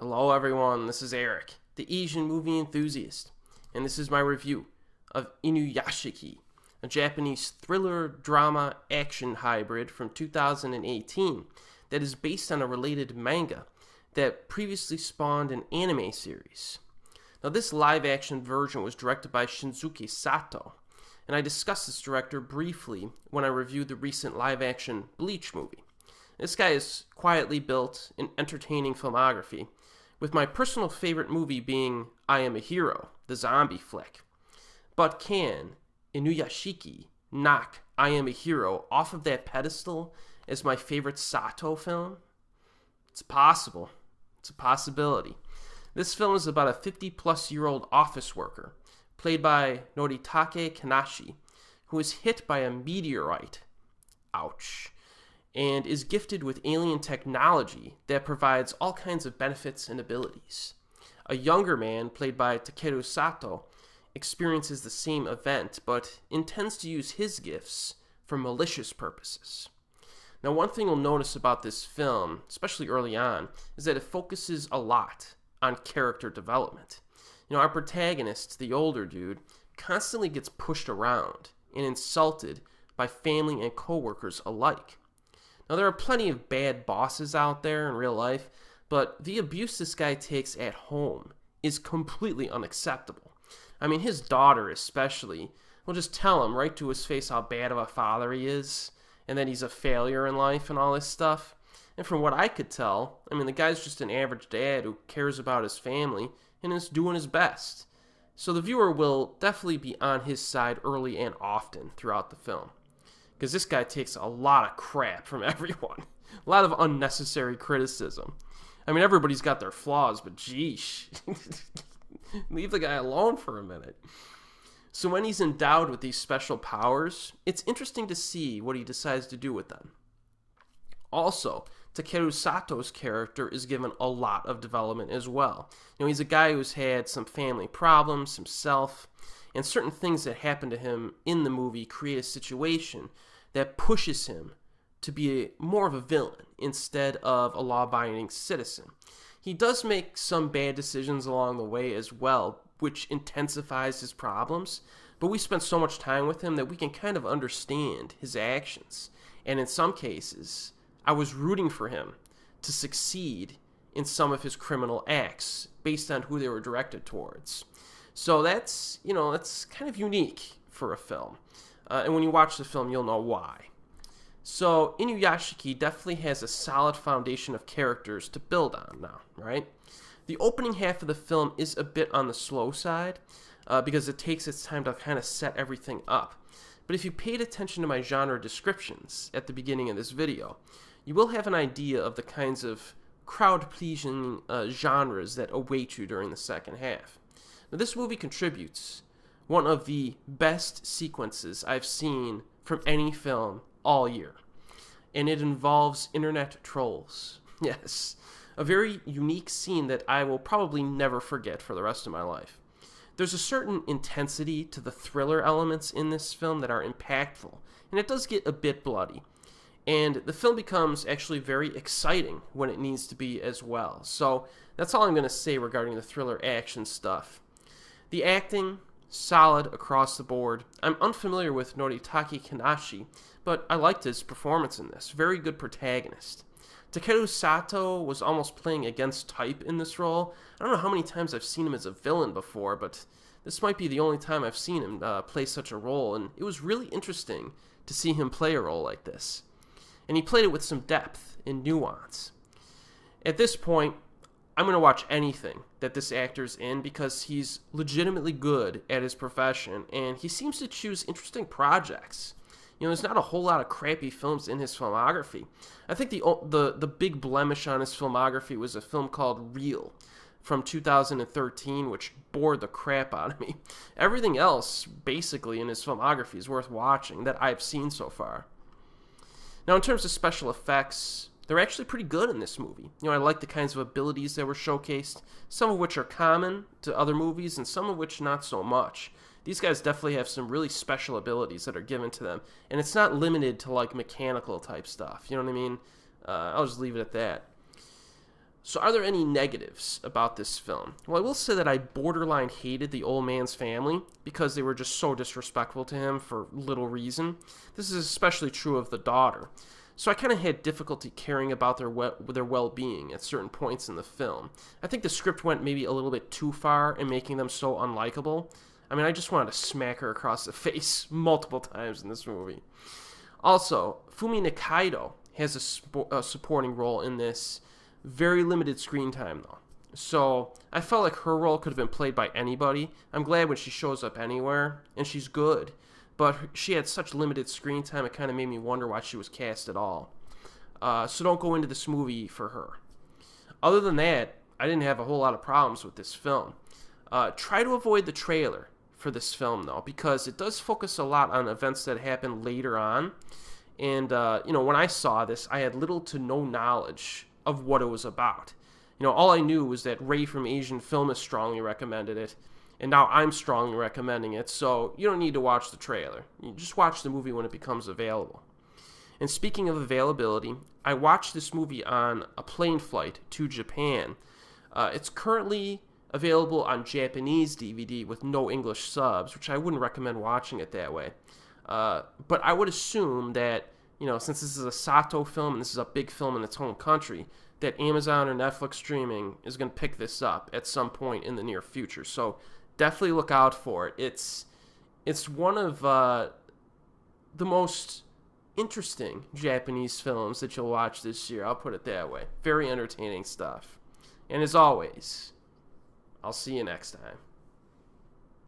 Hello everyone, this is Erik, the Asian movie enthusiast, and this is my review of Inuyashiki, a Japanese thriller, drama, action hybrid from 2018 that is based on a related manga that previously spawned an anime series. Now this live-action version was directed by Shinsuke Sato, and I discussed this director briefly when I reviewed the recent live-action Bleach movie. This guy is quietly built an entertaining filmography, with my personal favorite movie being I Am a Hero, the zombie flick. But can Inuyashiki knock I Am a Hero off of that pedestal as my favorite Sato film? It's possible. It's a possibility. This film is about a 50-plus-year-old office worker, played by Noritake Kinashi, who is hit by a meteorite. Ouch. And is gifted with alien technology that provides all kinds of benefits and abilities. A younger man, played by Takeru Satoh, experiences the same event, but intends to use his gifts for malicious purposes. Now, one thing you'll notice about this film, especially early on, is that it focuses a lot on character development. Our protagonist, the older dude, constantly gets pushed around and insulted by family and coworkers alike. Now, there are plenty of bad bosses out there in real life, but the abuse this guy takes at home is completely unacceptable. I mean, his daughter especially will just tell him right to his face how bad of a father he is, and that he's a failure in life and all this stuff. And from what I could tell, the guy's just an average dad who cares about his family and is doing his best. So the viewer will definitely be on his side early and often throughout the film, because this guy takes a lot of crap from everyone. A lot of unnecessary criticism. Everybody's got their flaws, but geesh. Leave the guy alone for a minute. So when he's endowed with these special powers, it's interesting to see what he decides to do with them. Also, Takeru Sato's character is given a lot of development as well. He's a guy who's had some family problems himself, and certain things that happen to him in the movie create a situation that pushes him to be more of a villain instead of a law-abiding citizen. He does make some bad decisions along the way as well, which intensifies his problems, but we spent so much time with him that we can kind of understand his actions. And in some cases, I was rooting for him to succeed in some of his criminal acts based on who they were directed towards. So that's kind of unique for a film. And when you watch the film, you'll know why. So Inuyashiki definitely has a solid foundation of characters to build on now, right? The opening half of the film is a bit on the slow side because it takes its time to kind of set everything up. But if you paid attention to my genre descriptions at the beginning of this video, you will have an idea of the kinds of crowd-pleasing genres that await you during the second half. Now, this movie contributes one of the best sequences I've seen from any film all year, and it involves internet trolls. Yes, a very unique scene that I will probably never forget for the rest of my life. There's a certain intensity to the thriller elements in this film that are impactful, and it does get a bit bloody. And the film becomes actually very exciting when it needs to be as well. So that's all I'm going to say regarding the thriller action stuff. The acting, solid across the board. I'm unfamiliar with Noritake Kinashi, but I liked his performance in this. Very good protagonist. Takeru Satoh was almost playing against type in this role. I don't know how many times I've seen him as a villain before, but this might be the only time I've seen him play such a role, and it was really interesting to see him play a role like this. And he played it with some depth and nuance. At this point, I'm going to watch anything that this actor's in because he's legitimately good at his profession, and he seems to choose interesting projects. There's not a whole lot of crappy films in his filmography. I think the big blemish on his filmography was a film called Real from 2013, which bored the crap out of me. Everything else, basically, in his filmography is worth watching that I've seen so far. Now, in terms of special effects, they're actually pretty good in this movie. I like the kinds of abilities that were showcased, some of which are common to other movies and some of which not so much. These guys definitely have some really special abilities that are given to them, and it's not limited to like mechanical type stuff. You know what I mean? I'll just leave it at that. So are there any negatives about this film? Well, I will say that I borderline hated the old man's family because they were just so disrespectful to him for little reason. This is especially true of the daughter. So I kind of had difficulty caring about their well-being at certain points in the film. I think the script went maybe a little bit too far in making them so unlikable. I mean, I just wanted to smack her across the face multiple times in this movie. Also, Fumi Nikaido has a supporting role in this. Very limited screen time, though. So I felt like her role could have been played by anybody. I'm glad when she shows up anywhere, and she's good. But she had such limited screen time, it kind of made me wonder why she was cast at all. So don't go into this movie for her. Other than that, I didn't have a whole lot of problems with this film. Try to avoid the trailer for this film, though, because it does focus a lot on events that happen later on. And, when I saw this, I had little to no knowledge of what it was about. All I knew was that Ray from Asian Film has strongly recommended it, and now I'm strongly recommending it, so you don't need to watch the trailer. You just watch the movie when it becomes available. And speaking of availability, I watched this movie on a plane flight to Japan. It's currently available on Japanese DVD with no English subs, which I wouldn't recommend watching it that way. But I would assume that, since this is a Sato film and this is a big film in its home country, that Amazon or Netflix streaming is going to pick this up at some point in the near future. So definitely look out for it. It's one of the most interesting Japanese films that you'll watch this year. I'll put it that way. Very entertaining stuff. And as always, I'll see you next time.